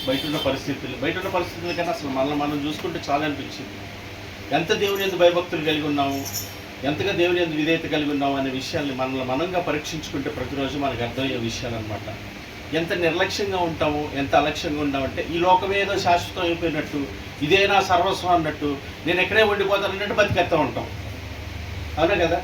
బయట ఉన్న పరిస్థితుల కన్నా అసలు మనల్ని మనం చూసుకుంటే చాలా అనిపించింది. ఎంత దేవుని యందు భయభక్తులు కలిగి ఉన్నాము, ఎంతగా దేవుని యందు విధేయత కలిగి ఉన్నాము అనే విషయాల్ని మనల్ని మనంగా పరీక్షించుకుంటే ప్రతిరోజు మనకు అర్థమయ్యే విషయాలు అనమాట. ఎంత నిర్లక్ష్యంగా ఉంటాము, ఎంత అలక్ష్యంగా ఉంటామంటే ఈ లోకమే ఏదో శాశ్వతం అయిపోయినట్టు, ఇదే నా సర్వస్వం అన్నట్టు, నేను ఎక్కడే ఉండిపోతాను అన్నట్టు బతికేస్తూ ఉంటాం. అవునా కదా?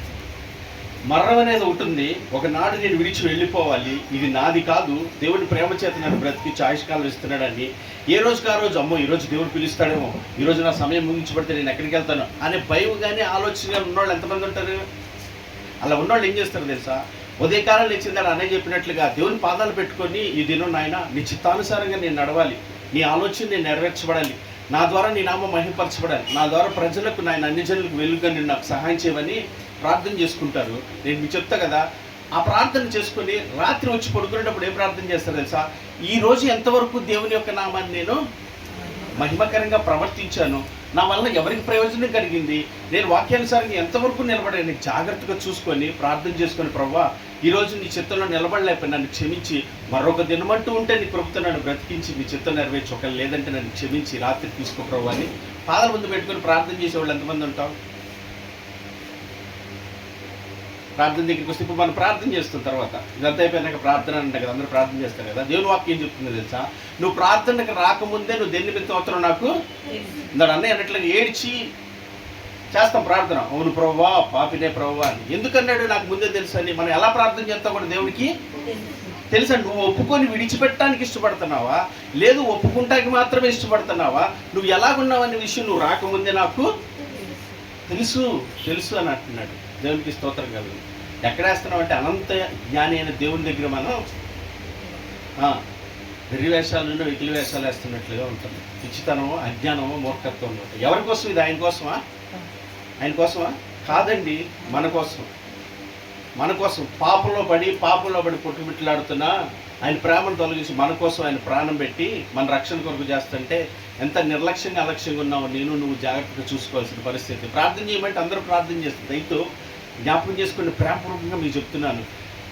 మరణం అనేది ఉంటుంది. ఒకనాడు నేను విడిచి వెళ్ళిపోవాలి, ఇది నాది కాదు, దేవుడి ప్రేమ చేత నన్ను బ్రతికి ఆయుష్కాలం ఇస్తున్నాడని ఏ రోజుకి ఆ రోజు, అమ్మో ఈరోజు దేవుడు పిలుస్తాడేమో, ఈరోజు నా సమయం ముగించబడితే నేను ఎక్కడికి వెళ్తాను అనే భయం కానీ ఆలోచన ఉన్నవాళ్ళు ఎంతమంది ఉంటారు? అలా ఉన్నవాళ్ళు ఏం చేస్తారు తెలుసా? ఉదయకాలం లేచిందని అన్నయ్య చెప్పినట్లుగా దేవుని పాదాలు పెట్టుకొని, ఈ దినం నాయన నీ చిత్తానుసారంగా నేను నడవాలి, నీ ఆలోచన నేను నెరవేర్చబడాలి, నా ద్వారా నీ నామం మహిమపరచబడాలి, నా ద్వారా ప్రజలకు నాయన అన్ని జనులకు వెలుగుగా నేను నాకు సహాయం చేయమని ప్రార్థన చేసుకుంటారు. నేను మీకు చెప్తా కదా, ఆ ప్రార్థన చేసుకొని రాత్రి వచ్చి పడుకునేటప్పుడు ఏం ప్రార్థన చేస్తారు తెలుసా? ఈరోజు ఎంతవరకు దేవుని యొక్క నామాన్ని నేను మహిమకరంగా ప్రవర్తించాను, నా వల్ల ఎవరికి ప్రయోజనం కలిగింది, నేను వాక్యానుసారంగా ఎంతవరకు నిలబడాను జాగ్రత్తగా చూసుకొని ప్రార్థన చేసుకొని, ప్రభువా ఈరోజు నీ చిత్తంలో నిలబడలేకపోయి నన్ను క్షమించి, మరొక దినమంటూ ఉంటే నీ కృపతో నన్ను బ్రతికించి నీ చిత్తం నెరవేర్చి, ఒకళ్ళు లేదంటే నన్ను క్షమించి రాత్రి తీసుకో ప్రభువా అని పాదాల ముందు పెట్టుకొని ప్రార్థన చేసేవాళ్ళు ఎంతమంది ఉంటాం? ప్రార్థన దగ్గరికి వస్తే ఇప్పుడు మనం ప్రార్థన చేస్తున్న తర్వాత ఇదంతా అయిపోయినాక ప్రార్థన అంటే కదా, అందరూ ప్రార్థన చేస్తారు కదా. దేవుని వాక్యం ఏం చెప్తుంది తెలుసా? నువ్వు ప్రార్థనకు రాకముందే నువ్వు దేన్ని పెద్ద అవసరం నాకు ఇందాడు అన్నయ్య అన్నట్లుగా ఏడ్చి చేస్తాం ప్రార్థన. అవును ప్రభువా, పాపినే ప్రభువా అని. ఎందుకన్నాడు? నాకు ముందే తెలుసు అని. మనం ఎలా ప్రార్థన చేస్తాం కూడా దేవుడికి తెలుసా? నువ్వు ఒప్పుకొని విడిచిపెట్టడానికి ఇష్టపడుతున్నావా, లేదు ఒప్పుకుంటానికి మాత్రమే ఇష్టపడుతున్నావా, నువ్వు ఎలాగున్నావు అనే విషయం నువ్వు రాకముందే నాకు తెలుసు తెలుసు అని అంటున్నాడు. దేవునికి స్తోత్రం కాదు. ఎక్కడ వేస్తున్నావు అంటే అనంత జ్ఞాని అయిన దేవుని దగ్గర మనం వెర్రి వేషాలను వెకిలి వేషాలు వేస్తున్నట్లుగా ఉంటుంది. పిచ్చితనమో అజ్ఞానమో మూర్ఖత్వం అనమాట. ఎవరి కోసం ఇది? ఆయన కోసమా? ఆయన కోసమా? కాదండి, మన కోసం. మన కోసం పాపంలో పడి పుట్టుమిట్లాడుతున్నా ఆయన ప్రేమను తొలగించి మన కోసం ఆయన ప్రాణం పెట్టి మన రక్షణ కొరకు చేస్తుంటే ఎంత నిర్లక్ష్యంగా అలక్ష్యంగా ఉన్నావో నువ్వు జాగ్రత్తగా చూసుకోవాల్సిన పరిస్థితి. ప్రార్థన చేయమంటే అందరూ ప్రార్థన చేస్తుంది. అయితే జ్ఞాపకం చేసుకుని ప్రేమపూర్వకంగా మీకు చెప్తున్నాను,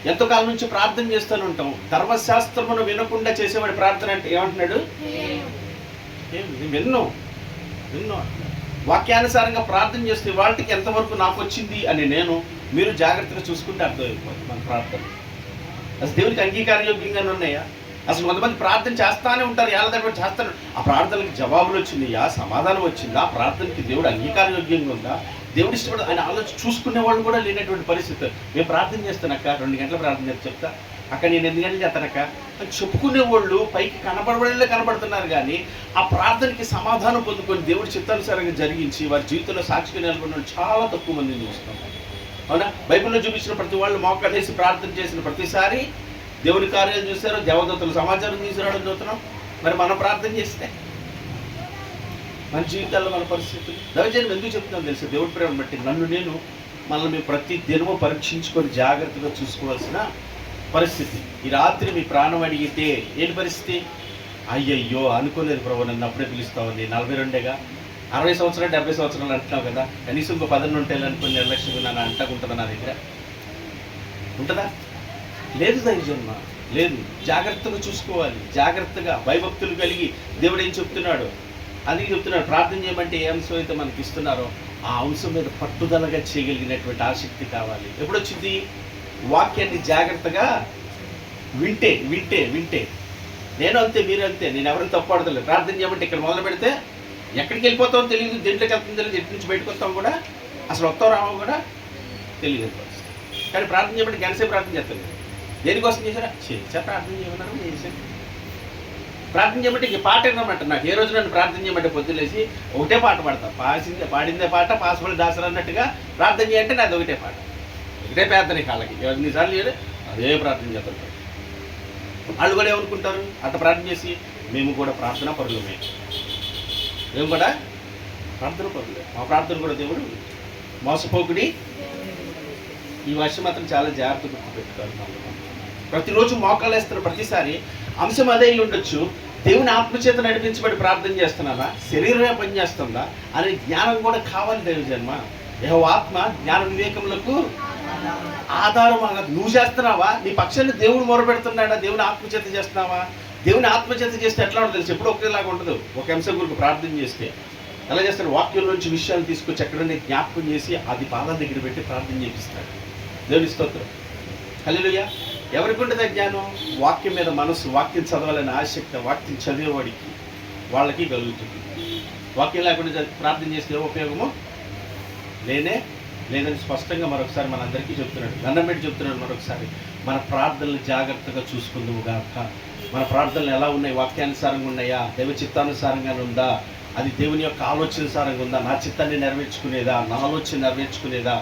ఎంతో కాలం నుంచి ప్రార్థన చేస్తూనే ఉంటాం. ధర్మశాస్త్రమును వినకుండా చేసేవాడి ప్రార్థన అంటే ఏమంటున్నాడు? విన్ను వాక్యానుసారంగా ప్రార్థన చేస్తే వాళ్ళకి ఎంతవరకు నాకు వచ్చింది అని మీరు జాగ్రత్తగా చూసుకుంటే అర్థమైపోతుంది మన ప్రార్థన అసలు దేవునికి అంగీకారయోగ్యంగానే ఉన్నాయా? అసలు కొంతమంది ప్రార్థన చేస్తానే ఉంటారు, ఏళ్ళ చేస్తారు. ఆ ప్రార్థనకి జవాబులు వచ్చినాయా, సమాధానం వచ్చిందా, ప్రార్థనకి దేవుడు అంగీకారయోగ్యంగా ఉందా, దేవుడు ఇష్టపడ ఆయన ఆలోచన చూసుకునే వాళ్ళు కూడా లేనటువంటి పరిస్థితి. మేము ప్రార్థన చేస్తానక్క, 2 గంటలు ప్రార్థన చేస్తే చెప్తా అక్క, నేను 8 గంటలు చేస్తానక్క అని చెప్పుకునే వాళ్ళు పైకి కనపడలే కనపడుతున్నారు. కానీ ఆ ప్రార్థనకి సమాధానం పొందుకొని దేవుడి చిత్తానుసారంగా జరిగించి వారి జీవితంలో సాక్షిగా నిలబడిన వాళ్ళు చాలా తక్కువ మందిని చూస్తాం. అవునా? బైబిల్లో చూపించిన ప్రతి వాళ్ళు మోకాలేసి ప్రార్థన చేసిన ప్రతిసారి దేవుని కార్యాలు చూశారు, దేవదూతలు సమాచారం తీసుకురావడం చూస్తున్నాం. మరి మనం ప్రార్థన చేస్తే మన జీవితాల్లో మన పరిస్థితులు దైవజనం ఎందుకు చెప్తున్నాం తెలుసు? దేవుడి ప్రేమ బట్టి మనల్ని మేము ప్రతి దినము పరీక్షించుకొని జాగ్రత్తగా చూసుకోవాల్సిన పరిస్థితి. ఈ రాత్రి మీ ప్రాణం అడిగితే ఏంటి పరిస్థితి? అయ్యయ్యో అనుకోలేదు ప్రభు, నన్ను అప్పుడే పిలుస్తామండి, 42 60 సంవత్సరాలు 70 సంవత్సరాలు అంటున్నావు కదా, కనీసం ఇంకో 10 ఉంటాయి అనుకుని నిర్లక్ష్యంగా నన్ను అంటకుంటుందా నా దగ్గర ఉంటుందా? లేదు దైవజన్మ, లేదు. జాగ్రత్తగా చూసుకోవాలి, జాగ్రత్తగా భయభక్తులు కలిగి దేవుడు ఏం చెప్తున్నాడు అది చెప్తున్నాడు. ప్రార్థన చేయమంటే ఏ అంశం అయితే మనకి ఇస్తున్నారో ఆ అంశం మీద పట్టుదలగా చేయగలిగినటువంటి ఆసక్తి కావాలి. ఎప్పుడొచ్చింది? వాక్యాన్ని జాగ్రత్తగా వింటే వింటే వింటే నేను అంతే, మీరు అంతే, నేను ఎవరిని తప్పుపడతలేదు. ప్రార్థన చేయమంటే ఇక్కడ మొదలు పెడితే ఎక్కడికి వెళ్ళిపోతామో తెలియదు, దేంట్లోకి వెళ్తామో తెలియదు, ఎటు నుంచి బయటకు వస్తాం కూడా అసలు వస్తాం రామో కూడా తెలియదు. కానీ ప్రార్థన చేయమంటే గంటసేపు ప్రార్థన చేస్తాను. దేనికోసం చేశారా? ప్రార్థన చేయమన్నారు, చేశాను. ప్రార్థన చేయమంటే ఇంక పాట వినమంట. నాకు ఏ రోజు నన్ను ప్రార్థన చేయమంటే పొద్దులేసి ఒకటే పాట పాడతా, పాడిందే పాట పాసపల్లి దాసరు అన్నట్టుగా ప్రార్థన చేయంటే నాది ఒకటే పాట, ఒకటే ప్రార్థన కాళ్ళకి. ఎన్నిసార్లు చేయలేదు అదే ప్రార్థన చేస్తారు. వాళ్ళు కూడా ఏమనుకుంటారు? అట్లా ప్రార్థన చేసి మేము కూడా ప్రార్థన పరులమే, మేము కూడా ప్రార్థన పరులే, మా ప్రార్థన కూడా దేవుడు మోసపోకుడి. ఈ వర్షం మాత్రం చాలా జాగ్రత్తగా గుర్తుపెట్టుకోవాలి. ప్రతిరోజు మోకాలు వేస్తున్న ప్రతిసారి అంశం అదే ఉండొచ్చు. దేవుని ఆత్మచేత నడిపించబడి ప్రార్థన చేస్తున్నానా, శరీరమే పనిచేస్తుందా అనే జ్ఞానం కూడా కావాలి. దైవ జన్మ యెహోవా ఆత్మ జ్ఞాన వివేకములకు ఆధారం. నువ్వు చేస్తున్నావా? నీ పక్షాన్ని దేవుడు మొరపెడుతున్నాడా? దేవుని ఆత్మచేత చేస్తున్నావా? దేవుని ఆత్మచేత చేస్తే ఎట్లా ఉంటుంది తెలుసు, ఎప్పుడు ఒకేలాగా ఉండదు. ఒక అంశం గురించి ప్రార్థన చేస్తే ఎలా చేస్తాడు, వాక్యంలోంచి విషయాలు తీసుకొచ్చి ఎక్కడనే జ్ఞాపకం చేసి అది పాదాల దగ్గర పెట్టి ప్రార్థన చేపిస్తాడు. దేవుని స్తోత్రం. హల్లెలూయా. ఎవరికి ఉంటుంది జ్ఞానం? వాక్యం మీద మనసు, వాక్యం చదవాలని ఆసక్తి, వాక్యం చదివేవాడికి వాళ్ళకి కలుగుతుంది. వాక్యం లేకుండా ప్రార్థన చేస్తే ఉపయోగము లేదని స్పష్టంగా మరొకసారి మనందరికీ చెప్తున్నాడు. దండం పెట్టి చెప్తున్నాడు మరొకసారి, మన ప్రార్థనలు జాగ్రత్తగా చూసుకుందుము గాక. మన ప్రార్థనలు ఎలా ఉన్నాయి? వాక్యానుసారంగా ఉన్నాయా? దైవ చిత్తానుసారంగా ఉందా? అది దేవుని యొక్క ఆలోచనసారంగా ఉందా? నా చిత్తాన్ని నెరవేర్చుకునేదా? నా ఆలోచన నెరవేర్చుకునేదా?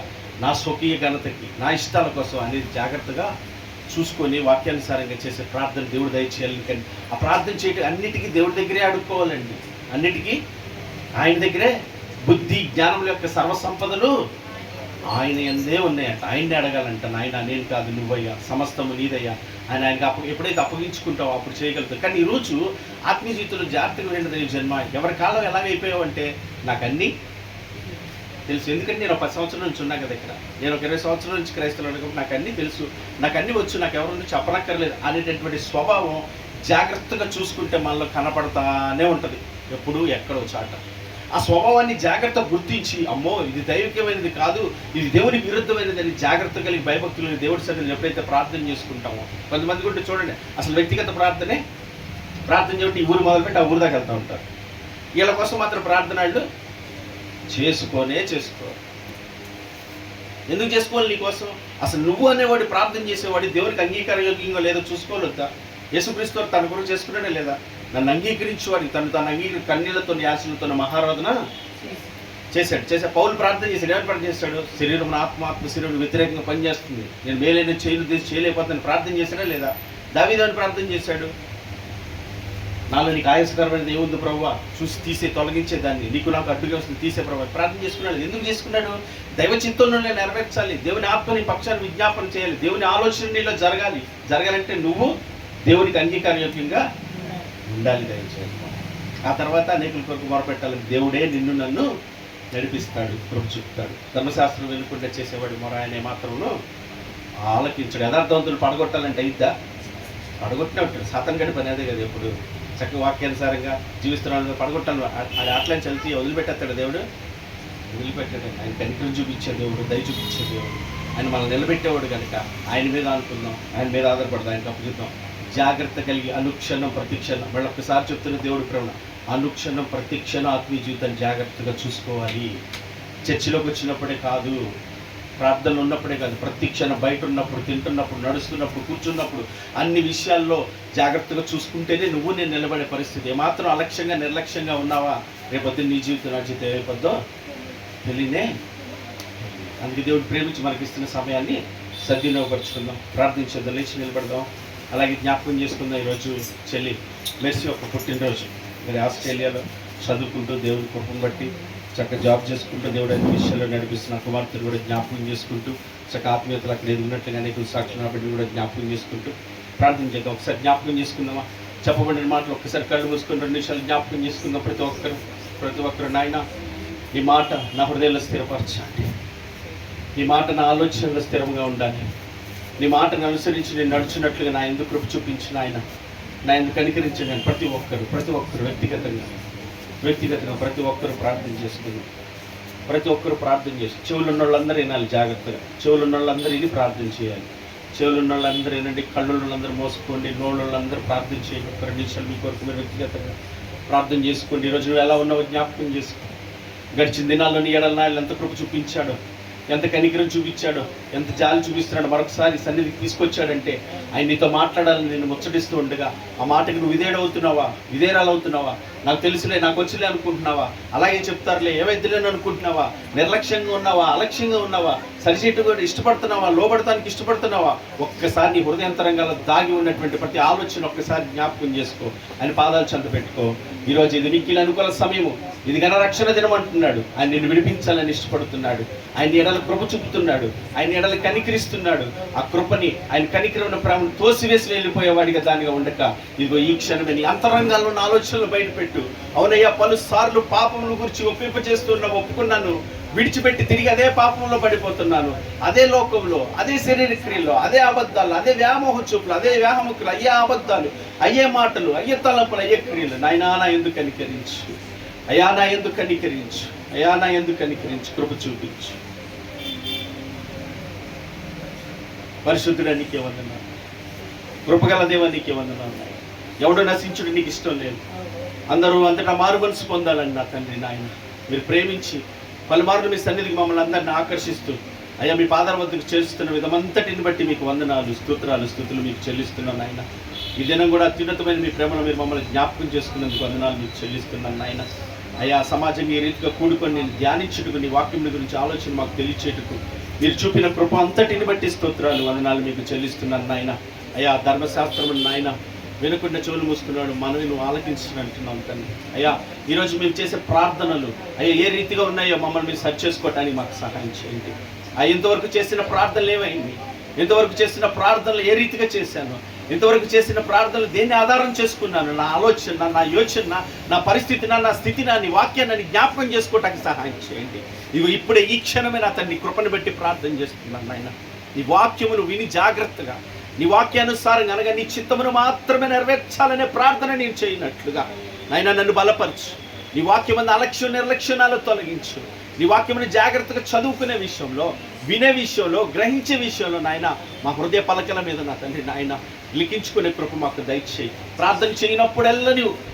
నా స్వకీయ ఘనతకి, నా ఇష్టాల కోసం అనేది జాగ్రత్తగా చూసుకొని వాక్యానుసారంగా చేసే ప్రార్థన దేవుడు దయచేయాలి. కానీ ఆ ప్రార్థన చేయటం అన్నిటికీ దేవుడి దగ్గరే అడుక్కోవాలండి. అన్నిటికీ ఆయన దగ్గరే బుద్ధి జ్ఞానముల యొక్క సర్వసంపదలు ఆయన ఎందే ఉన్నాయంట. ఆయన్ని అడగాలంట. నాయన నేను కాదు, నువ్వయ్యా, సమస్తము నీదయ్యా. ఆయనకి ఎప్పుడైతే అప్పగించుకుంటావో అప్పుడు చేయగలుగుతావు. కానీ ఈరోజు ఆత్మీయ జీవితంలో జాగ్రత్తగా వెళ్ళిన జన్మ ఎవరి కాలం ఎలాగైపోయావంటే, నాకు అన్నీ తెలుసు. ఎందుకంటే నేను 10 సంవత్సరాల నుంచి ఉన్నా కదా ఇక్కడ. నేను ఒక 20 సంవత్సరాల నుంచి క్రైస్తవులు కాబట్టి నాకు అన్నీ తెలుసు, నాకు అన్నీ వచ్చు, నాకు ఎవరి నుంచి చెప్పనక్కర్లేదు అనేటటువంటి స్వభావం జాగ్రత్తగా చూసుకుంటే మనలో కనపడతానే ఉంటుంది ఎప్పుడు ఎక్కడో చాట. ఆ స్వభావాన్ని జాగ్రత్త గుర్తించి, అమ్మో ఇది దైవికమైనది కాదు, ఇది దేవునికి విరుద్ధమైనది అని జాగ్రత్త కలిగి భయభక్తులు దేవుడి సన్నిధిలో ఎప్పుడైతే ప్రార్థన చేసుకుంటామో. కొంతమంది కూడా చూడండి, అసలు వ్యక్తిగత ప్రార్థన చేయబట్టి ఈ ఊరు మొదలుపెట్టి ఆ ఊరు దాకా వెళ్తూ ఉంటారు. వీళ్ళ కోసం మాత్రం ప్రార్థనలు చేసుకో. ఎందుకు చేసుకోవాలి? నీకోసం. అసలు నువ్వు అనేవాడు ప్రార్థన చేసేవాడు దేవునికి అంగీకారయోగ్యంగా లేదో చూసుకోలేదా? యేసుక్రీస్తు తన గురించి చేసుకున్నాడే లేదా? నన్ను అంగీకరించేవాడికి తన కన్నీళ్లతో యాసలతో మహారాధన చేశాడు. పౌలు ప్రార్థన చేశాడు. ఏమని ప్రార్థన చేశాడు? శరీరం ఆత్మ శరీరం వ్యతిరేకంగా పనిచేస్తుంది, నేను మేలైన చేయలేకపోతాను ప్రార్థన చేశాడా లేదా? దావీదుని ప్రార్థన చేశాడు. నాలో నీకు ఆయాసకరమైనది ఏముంది ప్రభువా, చూసి తొలగించేదాన్ని, నీకు నాకు అడ్డుగా వస్తుంది, తీసే ప్రభావ ప్రార్థన చేసుకున్నాడు. ఎందుకు చేసుకున్నాడు? దైవ చింతనలో నెరవేర్చాలి, దేవుని ఆత్మని పక్షాన్ని విజ్ఞాపన చేయాలి, దేవుని ఆలోచన నీలో జరగాలంటే నువ్వు దేవునికి అంగీకారయోగ్యంగా ఉండాలి. దయచేసి ఆ తర్వాత అనేకుల కొరకు మొరపెట్టాలి. దేవుడే నిన్ను నన్ను నడిపిస్తాడు, కృప చూపుతాడు. ధర్మశాస్త్రం వెళ్ళకుండా చేసేవాడు మొర ఆయన మాత్రమును ఆలకించాడు. యథార్థవంతులు పడగొట్టాలంటే అయిద్దా? పడగొట్టిన ఉంటాడు. సాతాను గడి పని అదే కదా. ఎప్పుడు చక్కగా వాక్యానుసారంగా జీవిస్తున్నాడు, పడగొట్టాలి. అది అట్లా చలిచి వదిలిపెట్టేస్తాడు దేవుడు? వదిలిపెట్టాడు. ఆయన కనికరం చూపించే దేవుడు, దయ చూపించే దేవుడు. ఆయన మనం నిలబెట్టేవాడు కనుక ఆయన మీద అనుకుందాం, ఆయన మీద ఆధారపడదాం, ఆయనకు అప్పగిద్దాం. జాగ్రత్త కలిగి అనుక్షణం ప్రతిక్షణం, మళ్ళీ ఒక్కసారి చెప్తున్న దేవుడి ప్రేమ, అనుక్షణం ప్రతిక్షణం ఆత్మీయ జీవితాన్ని జాగ్రత్తగా చూసుకోవాలి. చర్చిలోకి వచ్చినప్పుడే కాదు, ప్రార్థనలు ఉన్నప్పుడే కాదు, ప్రతిక్షణం బయట ఉన్నప్పుడు, తింటున్నప్పుడు, నడుస్తున్నప్పుడు, కూర్చున్నప్పుడు, అన్ని విషయాల్లో జాగ్రత్తగా చూసుకుంటేనే నువ్వు నేను నిలబడే పరిస్థితి. ఏమాత్రం అలక్ష్యంగా నిర్లక్ష్యంగా ఉన్నావా, రేపొద్దున నీ జీవితం నా జీవితం ఏమైపోద్దో తెలియనే. అందుకే దేవుడు ప్రేమించి మనకిస్తున్న సమయాన్ని సద్వినియోగపరుచుకుందాం. ప్రార్థించేద్దాం, లేచి నిలబడదాం. అలాగే జ్ఞాపకం చేసుకుందాం ఈరోజు చెల్లి మెర్సీ యొక్క పుట్టినరోజు. మరి ఆస్ట్రేలియాలో చదువుకుంటూ దేవుడి కృపను బట్టి చక్కగా జాబ్ చేసుకుంటూ దేవుడు అన్ని విషయాల్లో నడిపిస్తున్న కుమార్తెను కూడా జ్ఞాపకం చేసుకుంటూ, చక్కగా ఆత్మీయతలు అక్కడ ఎదుగున్నట్లుగా అనేక సాక్షులను బట్టి కూడా జ్ఞాపకం చేసుకుంటూ ప్రార్థన చేద్దాం. ఒకసారి జ్ఞాపకం చేసుకుందామా? చెప్పబడిన మాటలు ఒక్కసారి కళ్ళు మూసుకొని 2 నిమిషాలు జ్ఞాపకం చేసుకుందాం. ప్రతి ఒక్కరు నాయన ఈ మాట నా హృదయంలో స్థిరపరచండి. ఈ మాట నా ఆలోచనలో స్థిరంగా ఉండాలి. నీ మాటను అనుసరించి నేను నడుచున్నట్లుగా నా ఎందుకు కృప చూపించిన ఆయన, నా ఎందుకు కనికరించిన ప్రతి ఒక్కరు వ్యక్తిగతంగా ప్రతి ఒక్కరు ప్రార్థన చేసుకుని, ప్రతి ఒక్కరు ప్రార్థన చేసి, చెవులు ఉన్న వాళ్ళందరూ వినాలి జాగ్రత్తగా. చెవులు ఉన్న వాళ్ళందరూ ఇది ప్రార్థన చేయాలి. చెవులు ఉన్న వాళ్ళందరూ వినండి, కళ్ళు ఉన్న వాళ్ళందరూ మోసుకోండి, నోళ్ళు వాళ్ళందరూ ప్రార్థన చేయండి. 2 నిమిషాలు మీ కొరకు మీరు వ్యక్తిగతంగా ప్రార్థన చేసుకోండి. ఈరోజు నువ్వు ఎలా ఉన్నావో జ్ఞాపకం చేసుకో. గడిచిన దినాల్లో నీ ఎడల నాయన ఎంత కృప చూపించాడో, ఎంత కనికరం చూపించాడో, ఎంత జాలి చూపిస్తున్నాడు. మరొకసారి సన్నిధికి తీసుకొచ్చాడంటే ఆయన నీతో మాట్లాడాలని నేను ముచ్చటిస్తూ ఉండగా ఆ మాటకి నువ్వు విధేరాలవుతున్నావా? నాకు తెలుసులే, నాకు వచ్చిలే అనుకుంటున్నావా? అలాగే చెప్తారులే, ఏవైద్యులేని అనుకుంటున్నావా? నిర్లక్ష్యంగా ఉన్నావా? అలక్ష్యంగా ఉన్నావా? సరిచేటు కూడా ఇష్టపడుతున్నావా? లోబడటానికి ఇష్టపడుతున్నావా? ఒక్కసారి నీ హృదయంతరంగాలో దాగి ఉన్నటువంటి ప్రతి ఆలోచన ఒక్కసారి జ్ఞాపకం చేసుకో. ఆయన పాదాలు చెంత పెట్టుకో. ఈరోజు ఇది నీకు అనుకూల సమయము, ఇది ఘన రక్షణ దినం అంటున్నాడు. ఆయన నిన్ను విడిపించాలని ఇష్టపడుతున్నాడు. ఆయన ఎడల కృప చూపుతున్నాడు, ఆయన ఎడల కనికరిస్తున్నాడు. ఆ కృపని, ఆయన కనికరమైన ప్రేమను తోసివేసి వెళ్ళిపోయేవాడిగా దానిగా ఉండక, ఇదిగో ఈ క్షణమే నీ అంతరంగాల్లో ఉన్న ఆలోచనలు బయటపెట్టు. అవునయ్యా, పలుసార్లు పాపముల గురించి ఒప్పింపచేస్తున్నా, ఒప్పుకున్నాను, విడిచిపెట్టి తిరిగి అదే పాపంలో పడిపోతున్నాను, అదే లోకంలో, అదే శరీర క్రియల్లో, అదే అబద్ధాలు, అదే వ్యామోహ చూపులు, అదే వ్యామోహములు, అయ్యే అబద్ధాలు, అయ్యే మాటలు, అయ్యే తలంపులు, అయ్యే క్రియలు. నాయనా నా ఎందుకు కనికరించు, అయ్యా నా ఎందుకు కనికరించు, అయ్యా నా ఎందుకు కనికరించు, కృప చూపించు. పరిశుద్ధుడా నీకే వందనాలు, కృపగల దేవా నీకే వందనాలు. ఎవడో నశించుడు నీకు ఇష్టం లేదు, అందరూ అంతటా మారు మనసు పొందాలని నా తండ్రి. నాయన మీరు ప్రేమించి పలుమార్లు మీ సన్నిధికి మమ్మల్ని అందరిని ఆకర్షిస్తూ అయ్యా మీ పాదాల వద్దకు చేస్తున్న విధమంతటిని బట్టి మీకు వందనాలు, స్తుతులు మీకు చెల్లిస్తున్నాను నాయన. ఈ దినం కూడా అత్యున్నతమైన మీ ప్రేమను మీరు మమ్మల్ని జ్ఞాపకం చేసుకున్నందుకు వందనాలు మీకు చెల్లిస్తున్నాను నాయన. అయ్యా సమాజం ఈ రీతిగా కూడుకొని నేను ధ్యానించుటకు, నీ వాక్యం గురించి ఆలోచన మాకు తెలియచేటుకు మీరు చూపిన కృప అంతటిని బట్టి స్తోత్రాలు వందనాలు మీకు చెల్లిస్తున్నాను నాయన. అయ్యా ధర్మశాస్త్రం నాయన వెనుకుండా చెవులు మూసుకున్నాడు, మనవి నువ్వు ఆలకించినట్టున్నాను తండ్రి. అయ్యా ఈరోజు మేము చేసే ప్రార్థనలు అయ్యా ఏ రీతిగా ఉన్నాయో మమ్మల్ని మీరు సరి చేసుకోవటానికి మాకు సహాయం చేయండి. ఇంతవరకు చేసిన ప్రార్థనలు ఏమైంది, ఇంతవరకు చేసిన ప్రార్థనలు ఏ రీతిగా చేశాను, ఇంతవరకు చేసిన ప్రార్థనలు దేన్ని ఆధారం చేసుకున్నాను, నా ఆలోచన, నా యోచన, నా పరిస్థితి, నా స్థితి, నీ వాక్యాన్ని జ్ఞాపకం చేసుకోవటానికి సహాయం చేయండి. ఇవి ఇప్పుడే ఈ క్షణమే నా తండ్రి కృపను బట్టి ప్రార్థన చేస్తున్నాను నాయన. నీ వాక్యమును విని జాగ్రత్తగా నీ వాక్యానుసారంగా అనగా నీ చిత్తమును మాత్రమే నెరవేర్చాలనే ప్రార్థన నేను చేయనట్లుగా నాయన నన్ను బలపరచు. నీ వాక్యమును అలక్ష్యం నిర్లక్ష్యాలు తొలగించు. నీ వాక్యమును జాగ్రత్తగా చదువుకునే విషయంలో, వినే విషయంలో, గ్రహించే విషయంలో నాయన మా హృదయ పలకల మీద నా తండ్రి నాయన లిఖించుకునే కృప మాకు దయచేయి. ప్రార్థన చేయనప్పుడల్లా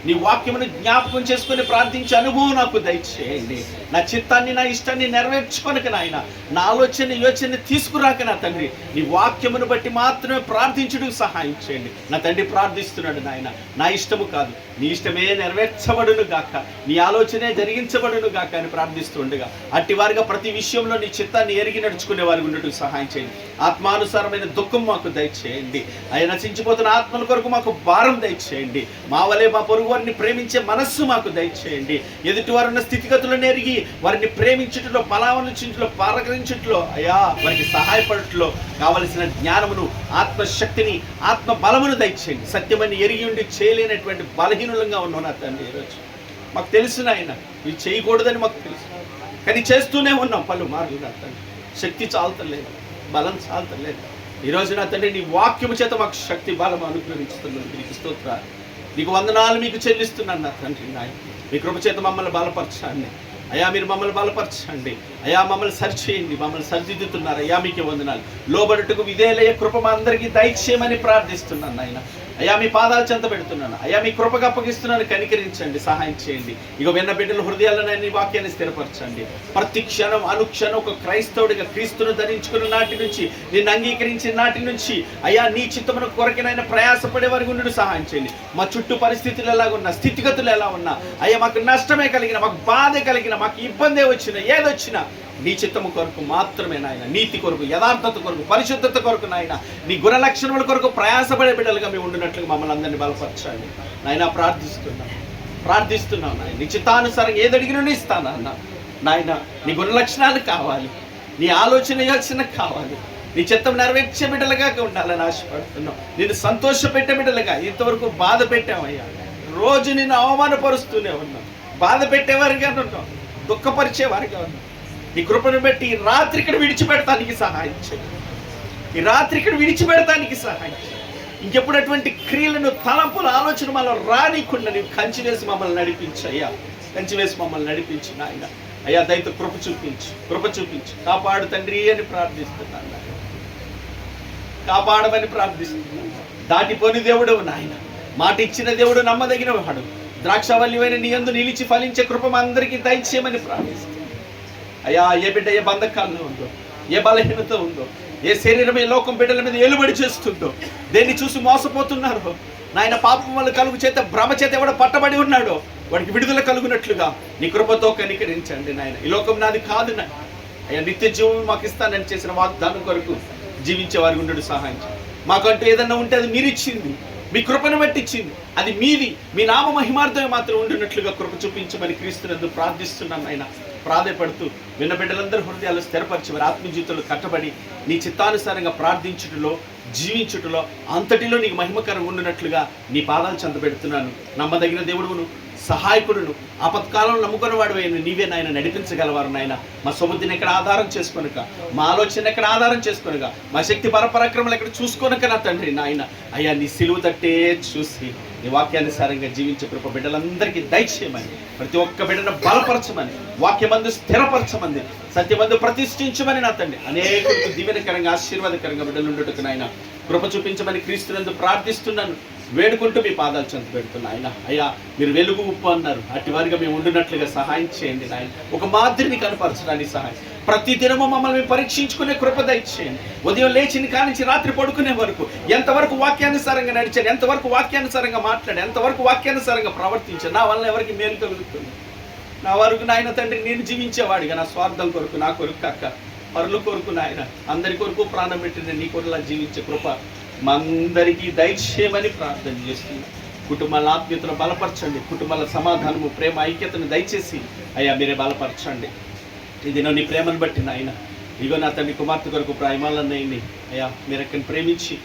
నీ వాక్యమును జ్ఞాపకం చేసుకుని ప్రార్థించే అనుభవం నాకు దయచేయండి. నా చిత్తాన్ని, నా ఇష్టాన్ని నెరవేర్చుకొనక నాయన, నా ఆలోచన యోచన తీసుకురాక నా తండ్రి నీ వాక్యమును బట్టి మాత్రమే ప్రార్థించుటకు సహాయం చేయండి. నా తండ్రి ప్రార్థిస్తున్నాడు నాయన, నా ఇష్టము కాదు నీ ఇష్టమే నెరవేర్చబడును గాక, నీ ఆలోచనే జరిగించబడును గాక అని ప్రార్థిస్తుండగా అట్టి వారిగా ప్రతి విషయంలో నీ చిత్తాన్ని ఎరిగి నడుచుకునే వారికి ఉన్నట్టుకు సహాయం చేయండి. ఆత్మానుసారమైన దుఃఖం మాకు దయచేయండి. ఆయన నశించిపోతున్న ఆత్మల కొరకు మాకు భారం దయచేయండి. మా వలె మా పొరుగు వారిని ప్రేమించే మనస్సు మాకు దయచేయండి. ఎదుటి వారున్న స్థితిగతులను ఎరిగి వారిని ప్రేమించుటలో, పరామర్శించుటలో, పలకరించుటలో, అయ్యా వారికి సహాయపడటంలో కావలసిన జ్ఞానమును, ఆత్మశక్తిని, ఆత్మ బలమును దయచేయండి. సత్యమని ఎరిగి ఉండి చేయలేనటువంటి బలహీనులంగా ఉన్నాను నా తండ్రి. ఈరోజు మాకు తెలుసు నాయన ఇవి చేయకూడదని మాకు తెలుసు, కానీ చేస్తూనే ఉన్నాం పలుమార్లు నా తండ్రి. శక్తి చాలతలేదు, బలం చాలతలేదు. ఈరోజు నా తండ్రి నీ వాక్యము చేత మాకు శక్తి బలం అనుగ్రహిస్తున్నాను. నీకు స్తోత్రాలు, నీకు వందనాలు మీకు చెల్లిస్తున్నాను నా తండ్రి. నాయన మీ కృప చేత మమ్మల్ని బలపరచండి అయ్యా, మీరు మమ్మల్ని బలపరచండి అయ్యా, మమ్మల్ని సరిచేయండి, మమ్మల్ని సరిదిద్దుతున్నారు అయ్యా, మీకే వందనాలు. లోబడుటకు విధేయులయ్య కృప మా అందరికీ దయచేయమని ప్రార్థిస్తున్నాను నాయన. అయ్యా మీ పాదాలు చెంత పెడుతున్నాను అయ్యా, మీ కృపకు అప్పగిస్తున్నాను, కనికరించండి, సహాయం చేయండి. ఇక విన్న బిడ్డల హృదయాలను నీ వాక్యాన్ని స్థిరపరచండి. ప్రతి క్షణం అనుక్షణం ఒక క్రైస్తవుడిగా క్రీస్తును ధరించుకున్న నాటి నుంచి, నిన్ను అంగీకరించిన నాటి నుంచి అయ్యా నీ చిత్తమును కొరకినైనా ప్రయాసపడే వారికి ఉండి సహాయం చేయండి. మా చుట్టూ పరిస్థితులు ఎలాగున్నా, స్థితిగతులు ఎలా ఉన్నా అయ్యా, మాకు నష్టమే కలిగిన, మాకు బాధ కలిగిన, మాకు ఇబ్బందే వచ్చినా, ఏదొచ్చినా నీ చిత్తము కొరకు మాత్రమే నాయన, నీతి కొరకు, యథార్థత కొరకు, పరిశుద్ధత కొరకు నాయన, నీ గుణ లక్షణముల కొరకు ప్రయాసపడే బిడ్డలుగా మేము ఉండినట్లుగా మమ్మల్ని అందరినీ బలపరచండి నాయన. ప్రార్థిస్తున్నాం నాయన, నీ చిత్తానుసారం ఏది అడిగినా ఇస్తాను అన్న నాయన. నీ గుణ లక్షణాలు కావాలి, నీ ఆలోచన యోచన కావాలి, నీ చిత్తం నెరవేర్చే బిడ్డలుగా ఉండాలని ఆశపడుతున్నాం. నేను సంతోషపెట్టే బిడ్డలుగా ఇంతవరకు బాధ పెట్టామయ్యా. రోజు నిన్ను అవమానపరుస్తూనే ఉన్నాం, బాధ పెట్టేవారిగా ఉన్నాం, దుఃఖపరిచేవారిగా ఉన్నాం. నీ కృపను బట్టి ఈ రాత్రి ఇక్కడ విడిచిపెడతానికి సహాయం చేయండి. ఈ రాత్రి ఇక్కడ విడిచిపెడతానికి సహాయం చేయండి. ఇంకెప్పుడు అటువంటి క్రియలను, తలంపుల ఆలోచన మనం రానికుండా నీవు కంచి వేసి మమ్మల్ని నడిపించు అయ్యా, కంచి వేసి మమ్మల్ని నడిపించు నాయన. అయ్యా దయతో కృప చూపించు, కాపాడు తండ్రి అని ప్రార్థిస్తున్నాను, కాపాడమని ప్రార్థిస్తున్నాను. దాటిపోని దేవుడు నాయన, మాట ఇచ్చిన దేవుడు, నమ్మదగిన వాడు, ద్రాక్షవల్లివైన నీ యందు నిలిచి ఫలించే కృప అందరికీ దయచేయమని ప్రార్థిస్తున్నాను అయ్యా. ఏ బిడ్డ ఏ బంధకాల్లో ఉందో, ఏ బలహీనత ఉందో, ఏ శరీరం ఏ లోకం బిడ్డల మీద ఏలుబడి చేస్తుందో, దేన్ని చూసి మోసపోతున్నారో నాయన, పాపం వల్ల కలుగు చేత, భ్రమ చేత ఎవడో పట్టబడి ఉన్నాడో వాడికి విడుదల కలుగునట్లుగా నీ కృపతో కనికరించండి నాయన. ఈ లోకం నాది కాదు నాయన అయ్యా, నిత్య జీవం మాకు ఇస్తానని చేసిన వాగ్దానం కొరకు జీవించే వారికి ఉండడు సహాయం. మాకంటూ ఏదన్నా ఉంటే అది మీరు ఇచ్చింది, మీ కృపను బట్టి ఇచ్చింది, అది మీది, మీ నామ మహిమార్థమే మాత్రం ఉండినట్లుగా కృప చూపించమని క్రీస్తునందు ప్రార్థిస్తున్నాను ఆయన. ప్రాధేయపడుతూ విన్న బిడ్డలందరూ హృదయాలు స్థిరపరిచి వారి ఆత్మజీవితంలో కట్టబడి నీ చిత్తానుసారంగా ప్రార్థించుటలో, జీవించుటలో అంతటిలో నీకు మహిమకరంగా ఉండినట్లుగా నీ పాదాలు చెంత పెడుతున్నాను. నమ్మదగిన దేవుడును, సహాయకుడును, ఆపత్కాలంలో నమ్ముకున్న వాడు నీవే నాయన. నడిపించగలవారు నాయన. మా సముద్రిని ఎక్కడ ఆధారం చేసుకొనక, మా ఆలోచన ఎక్కడ ఆధారం చేసుకొనక, మా శక్తి పరపరాక్రమాలు ఎక్కడ చూసుకోనక నా తండ్రి నాయన. అయ్యా నీ సిలువ తట్టే చూసి నీ వాక్యానుసారంగా జీవించే కృప బిడ్డలందరికీ దయచేయమని, ప్రతి ఒక్క బిడ్డను బలపరచమని, వాక్యమందు స్థిరపరచమని, సత్యమందు ప్రతిష్ఠించమని నా తండ్రి. అనేకులకు దీవెనకరంగా ఆశీర్వాదకరంగా బిడ్డలు ఉండుటకు నాయన కృప చూపించమని క్రీస్తునందు ప్రార్థిస్తున్నాను, వేడుకుంటూ మీ పాదాలు చెంత పెడుతున్నా ఆయన. అయ్యా మీరు వెలుగు ఉప్పు అన్నారు, అట్టి వారిగా మేము ఉండినట్లుగా సహాయం చేయండి నాయన. ఒక మాదిరిని కనపరచడానికి సహాయం, ప్రతి దినము మమ్మల్ని పరీక్షించుకునే కృప దయచేయండి. ఉదయం లేచిన కానించి రాత్రి పడుకునే వరకు ఎంతవరకు వాక్యానుసారంగా నడిచాను, ఎంతవరకు వాక్యానుసారంగా మాట్లాడి, ఎంతవరకు వాక్యానుసారంగా ప్రవర్తించాను, నా వల్ల ఎవరికి మేలు కలుగుతుంది. నా వరకు నాయన తండ్రి నేను జీవించేవాడిగా, నా స్వార్థం కొరకు, నా కొరకు కాక పరుల కొరకు నాయన, అందరి కొరకు ప్రాణం పెట్టిన నీ కొరలా జీవించే కృప మా అందరికీ దయచేయమని ప్రార్థన చేస్తుంది. కుటుంబాల ఆత్మీయతను బలపరచండి, కుటుంబాల సమాధానము, ప్రేమ, ఐక్యతను దయచేసి అయ్యా మీరే బలపరచండి. ఇది నీ ప్రేమను బట్టి నాయన, ఇగో నా తండ్రి కుమార్తె కొరకు ప్రాయమాలన్నయ్యని అయ్యా మీరు అక్కడిని ప్రేమించి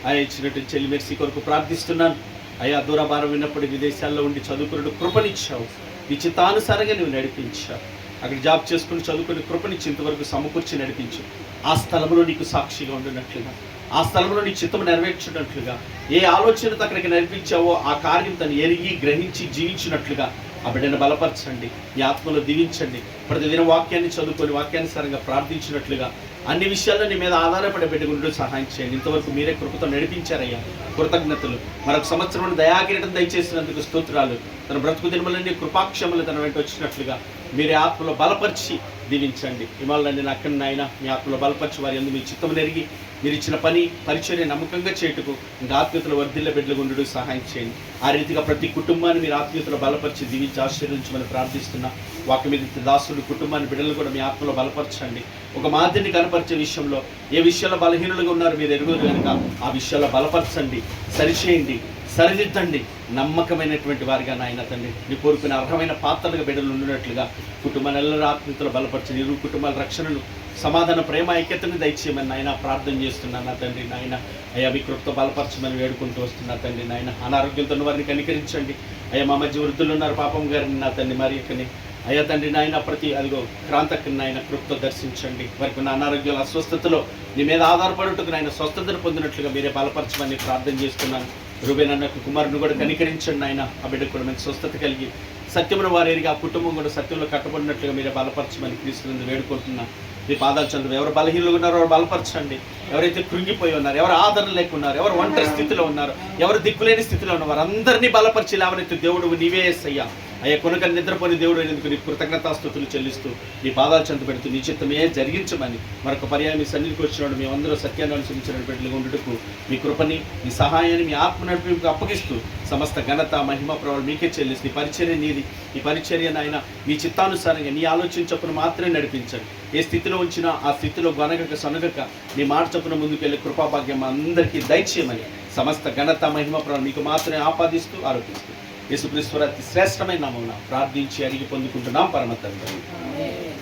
అయ్యా ఇచ్చినట్టు చెల్లి మెర్సీ కొరకు ప్రార్థిస్తున్నాను. అయ్యా దూరభారం విన్నప్పుడు విదేశాల్లో ఉండి చదువుకున్నట్టు కృపనిచ్చావు, నీ చిత్తానుసారంగా నువ్వు నడిపించావు. అక్కడ జాబ్ చేసుకుని చదువుకుని కృపనిచ్చి ఇంతవరకు సమకూర్చి నడిపించు. ఆ స్థలంలో నీకు సాక్షిగా ఉండినట్లుగా, ఆ స్థలంలో నీ చిత్తము నెరవేర్చినట్లుగా, ఏ ఆలోచనతో అక్కడికి నడిపించావో ఆ కార్యం తను ఎరిగి గ్రహించి జీవించినట్లుగా ఆ బిడ్డను బలపరచండి, నీ ఆత్మలో దీవించండి. ప్రతిదిన వాక్యాన్ని చదువుకొని వాక్యానుసారంగా ప్రార్థించినట్లుగా అన్ని విషయాల్లో నీ మీద ఆధారపడే బిడ్డగుంటూ సహాయం చేయండి. ఇంతవరకు మీరే కృపతో నడిపించారయ్యా, కృతజ్ఞతలు. మరొక సంవత్సరం దయాకిరీటం దయచేసినందుకు స్తోత్రాలు. తన బ్రతుకు దినములన్నీ కృపాక్షములు తన వెంట వచ్చినట్లుగా మీరే ఆత్మలో బలపరిచి దీవించండి. ఇవాళ అక్కడ నాయన మీ ఆత్మలో బలపరిచి వారి అందు మీ చిత్తము నెరిగి మీరు ఇచ్చిన పని పరిచర్య నమ్మకంగా చేయుటకు ఇంకా ఆత్మీయతలు వర్ధిల్ల బిడ్డలు ఉండు సహాయం చేయండి. ఆ రీతిగా ప్రతి కుటుంబాన్ని మీరు ఆత్మీయతలు బలపరిచి దీవించి ఆశీర్వదించమని ప్రార్థిస్తున్నా. వాక్య మీద దాసుడు కుటుంబాన్ని బిడ్డలు కూడా మీ ఆత్మలో బలపరచండి. ఒక మాదిరిని కనపరిచే విషయంలో ఏ విషయాల్లో బలహీనులుగా ఉన్నారు మీరు ఎరుగురు కనుక ఆ విషయాల్లో బలపరచండి, సరిచేయండి, సరిదిద్దండి. నమ్మకమైనటువంటి వారిగా నాయన తండ్రి నీ కోరుకునే అర్హమైన పాత్రలుగా బిడ్డలు ఉండినట్లుగా కుటుంబాల ఆత్మీయతలు బలపరిచి ఇరు కుటుంబాల రక్షణను, సమాధాన, ప్రేమ, ఐక్యతను దయచేయమని నాయన ప్రార్థన చేస్తున్నాను. నా తండ్రి నాయన అయ్యా మీ కృపతో బలపరచమని వేడుకుంటూ వస్తున్నా తండ్రి నాయన. అనారోగ్యంతో వారిని కనికరించండి అయ్యా. మా మధ్య వృద్ధులు ఉన్నారు పాపం గారిని నా తండ్రి మరి ఇక్కడని అయ్యా తండ్రి నాయన ప్రతి అదిగో క్రాంతకు నాయన కృపతో దర్శించండి. వారికి ఉన్న అనారోగ్యాల అస్వస్థతలో నీ మీద ఆధారపడుటకు నాయన స్వస్థతను పొందినట్లుగా మీరే బలపరచమని ప్రార్థన చేస్తున్నాను. రూబేన్ అన్నకు కుమారుని కూడా కనికరించండి ఆయన. ఆ బిడ్డకు కూడా మంచి స్వస్థత కలిగి సత్యమును వారేరిగా ఆ కుటుంబం కూడా సత్యంలో కట్టబడినట్లుగా మీరే బలపరచమని క్రీస్తునందు వేడుకుంటున్నా. మీ పాదాలు చంద్రు ఎవరు బలహీనులుగా ఉన్నారో ఎవరు బలపరచండి. ఎవరైతే కృంగిపోయి ఉన్నారు, ఎవరు ఆదరణ లేకున్నారు, ఎవరు ఒంటరి స్థితిలో ఉన్నారు, ఎవరు దిక్కులేని స్థితిలో ఉన్నారు, వారందరినీ బలపరిచి లేవనెత్తి దేవుడు నీవే యేసయ్యా. అయ్యా కొనుక నిద్రపోని దేవుడు అయినందుకు నీ కృతజ్ఞతాస్తుతులు చెల్లిస్తూ నీ పాదాలు చెంత పెడుతూ నీ చిత్తమే జరిగించమని మరొక పర్యాయం మీ సన్నిధికి వచ్చినాడు మేమందరూ సత్యాన్ని అనుసరించిన బిడ్డలుగా ఉండుటకు మీ కృపని, మీ సహాయాన్ని, మీ ఆత్మ నడిపింపుకు అప్పగిస్తూ సమస్త ఘనత, మహిమ, ప్రభావం మీకే చెల్లిస్తూ నీ పరిచర్య నీది. ఈ పరిచర్య నాయన మీ చిత్తానుసారంగా నీ ఆలోచన చొప్పున మాత్రమే నడిపించండి. ఏ స్థితిలో ఉంచినా ఆ స్థితిలో గొనగక సొనగక నీ మాట చొప్పున ముందుకెళ్ళి కృపాభాగ్యం అందరికీ దయచేయమని సమస్త ఘనత, మహిమ, ప్రభావం మీకు మాత్రమే ఆపాదిస్తూ ఆరోపిస్తూ యేసుక్రీస్తు అతి శ్రేష్టమైన నామమున ప్రార్థించి అడిగి పొందుకుంటున్నాం పరమ తండ్రి.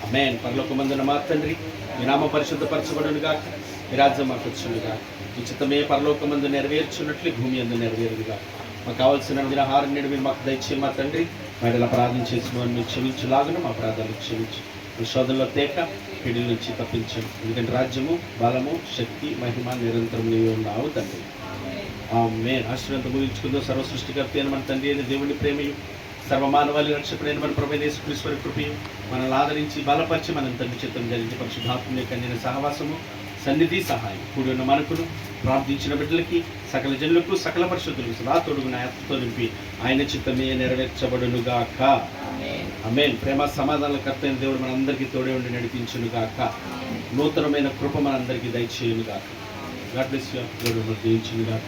ఆమేన్. పరలోకమందున మా తండ్రి మీ నామ పరిశుద్ధపరచబడునుగాక, మీ రాజ్యం మాకు వచ్చునుగాక, మీ చిత్తమే పరలోకమందు నెరవేర్చున్నట్లు భూమి అందు నెరవేరుగా. మాకు కావాల్సిన ఆహారం నేడు మీరు మాకు దయచేసి మా తండ్రి. మేడల ప్రార్థన చేసిన వారిని మీరు క్షమించలాగున మా ప్రార్థనలు క్షమించి మీ శోధనలో తేక పిడిల నుంచి తప్పించండి. ఎందుకంటే రాజ్యము, బలము, శక్తి, మహిమ నిరంతరం నీవే ఉన్నావు తండ్రి. ఆమేన్. ఆశీర్వాదంతో ముగించుకుందాం. సర్వ సృష్టికర్త అయిన మన తండ్రి అయిన దేవుని ప్రేమయు, సర్వమానవాళి రక్షకుడైన మన ప్రభువైన యేసుక్రీస్తు కృపయు, మనల్ని ఆదరించి బలపరిచి మనం తండ్రి చిత్తం జరిగించి పరిశుద్ధాత్మ యొక్క అందిన సహవాసము, సన్నిధి, సహాయం కూడి ఉన్న మనకును ప్రార్థించిన బిడ్డలకి, సకల జనులకు, సకల పరిశుద్ధులకు సదా తోడుగు ఆత్మతో నింపి ఆయన చిత్తమే నెరవేర్చబడునుగాక. ఆమేన్. ప్రేమ సమాధానాల కర్త అయిన దేవుడు మనందరికీ తోడే ఉండి నడిపించునుగాక. నూతనమైన కృప మనందరికీ దయచేయునుగాక. God bless you. దేవుడు దీవించునుగాక.